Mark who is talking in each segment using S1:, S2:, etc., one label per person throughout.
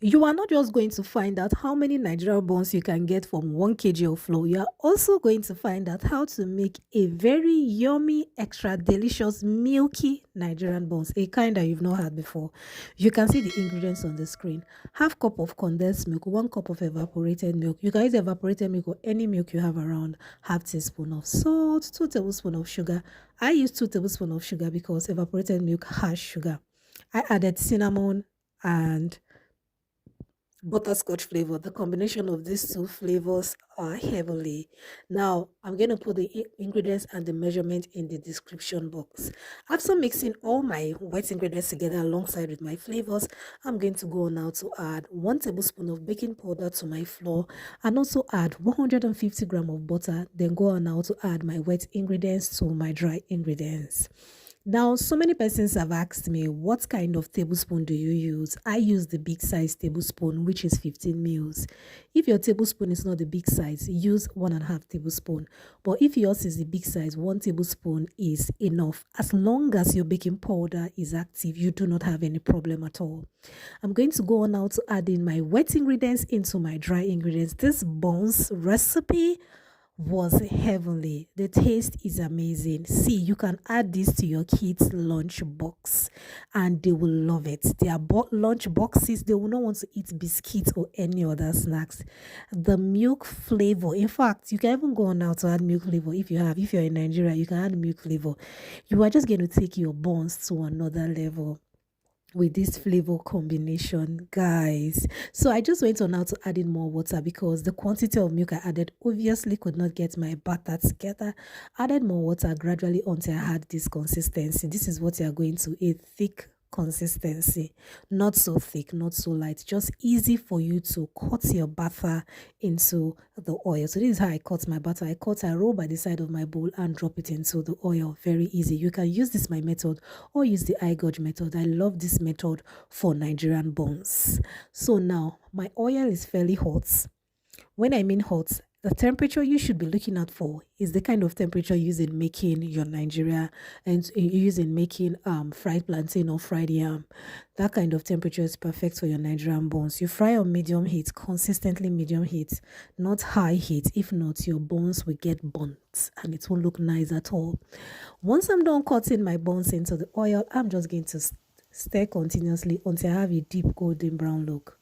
S1: You are not just going to find out how many Nigerian buns you can get from 1 kg of flour. You are also going to find out how to make a very yummy, extra delicious, milky Nigerian buns, a kind that you've not had before. You can see the ingredients on the screen. Half cup of condensed milk, 1 cup of evaporated milk. You can use evaporated milk or any milk you have around. Half teaspoon of salt, 2 tablespoons of sugar. I use 2 tablespoons of sugar because evaporated milk has sugar. I added cinnamon and butterscotch flavor. The combination of these two flavors are heavenly. Now I'm going to put the ingredients and the measurement in the description box. After mixing all my wet ingredients together alongside with my flavors, I'm going to go on now to add 1 tablespoon of baking powder to my flour and also add 150 grams of butter. Then go on now to add my wet ingredients to my dry ingredients. Now, so many persons have asked me, what kind of tablespoon do you use? I use the big size tablespoon, which is 15 mils. If your tablespoon is not the big size, use 1.5 tablespoon. But if yours is the big size, 1 tablespoon is enough. As long as your baking powder is active, you do not have any problem at all. I'm going to go on now to add in my wet ingredients into my dry ingredients. This buns recipe was heavenly. The taste is amazing. See, you can add this to your kids' lunch box and they will love it. Their lunch boxes, they will not want to eat biscuits or any other snacks. The milk flavor, in fact, you can even go on now to add milk flavor if you're in Nigeria, you can add milk flavor. You are just going to take your buns to another level with this flavor combination, guys. So I just went on now to add in more water because the quantity of milk I added obviously could not get my batter together. Added more water gradually until I had this consistency. This is what you are going to eat: thick consistency, not so thick, not so light, just easy for you to cut your batter into the oil. So this is how I cut my batter. I roll by the side of my bowl and drop it into the oil. Very easy. You can use this my method or use the eye gouge method. I love this method for Nigerian buns. So now my oil is fairly hot. When I mean hot, the temperature you should be looking out for is the kind of temperature used in making your Nigeria and using making fried plantain or fried yam. That kind of temperature is perfect for your Nigerian buns. You fry on medium heat, consistently medium heat, not high heat. If not, your buns will get burnt and it won't look nice at all. Once I'm done cutting my buns into the oil, I'm just going to stir continuously until I have a deep golden brown look.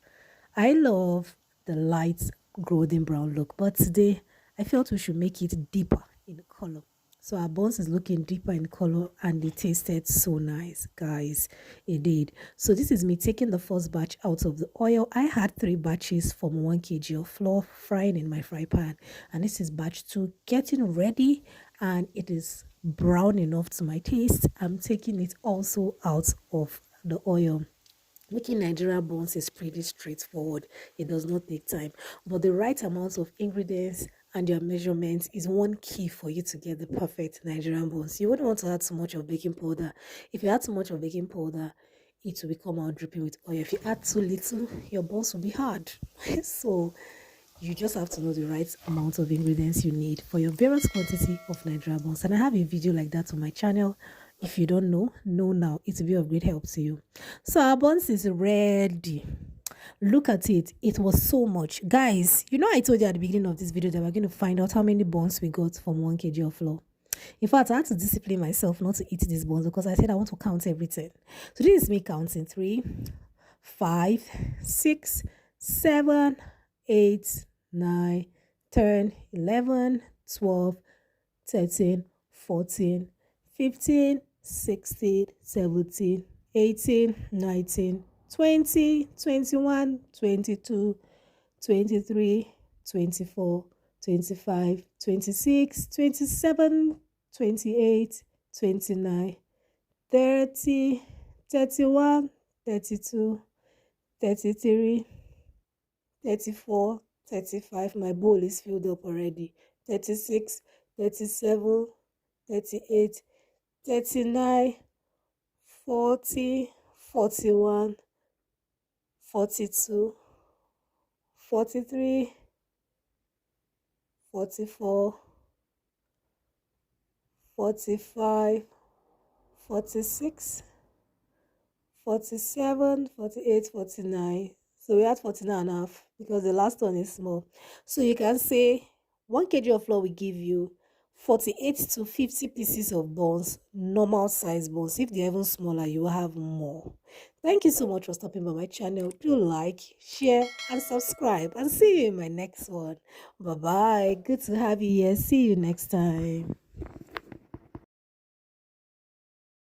S1: I love the light golden brown look, but today I felt we should make it deeper in color. So our buns is looking deeper in color and it tasted so nice, guys. It did. So this is me taking the first batch out of the oil. I had 3 batches from 1 kg of flour frying in my fry pan, and this is batch 2 getting ready, and it is brown enough to my taste. I'm taking it also out of the oil. Making Nigerian buns is pretty straightforward. It does not take time. But the right amount of ingredients and your measurements is one key for you to get the perfect Nigerian buns. You wouldn't want to add too much of baking powder. If you add too much of baking powder, it will become out dripping with oil. If you add too little, your buns will be hard. So you just have to know the right amount of ingredients you need for your various quantity of Nigerian buns. And I have a video like that on my channel. If you don't know now. It will be of great help to you. So our buns is ready. Look at it. It was so much. Guys, you know I told you at the beginning of this video that we're going to find out how many buns we got from 1 kg of flour. In fact, I had to discipline myself not to eat these buns because I said I want to count everything. So this is me counting: 3, 5, 6, 7, 8, 9, 10, 11, 12, 13, 14, 15, 16, 17, 18, 19, 20, 21, 22, 23, 24, 25, 26, 27, 28, 29, 30, 31, 32, 33, 34, 35. My bowl is filled up already. 36, 37, 38, 39, 40, 41, 42, 43, 44, 45, 46, 47, 48, 49, So we had 49 and a half because the last one is small. So you can say 1 kg of flour will give you 48 to 50 pieces of buns, normal size buns. If they're even smaller, you will have more. Thank you so much for stopping by my channel. Do like, share, and subscribe. And see you in my next one. Bye bye. Good to have you here. See you next time.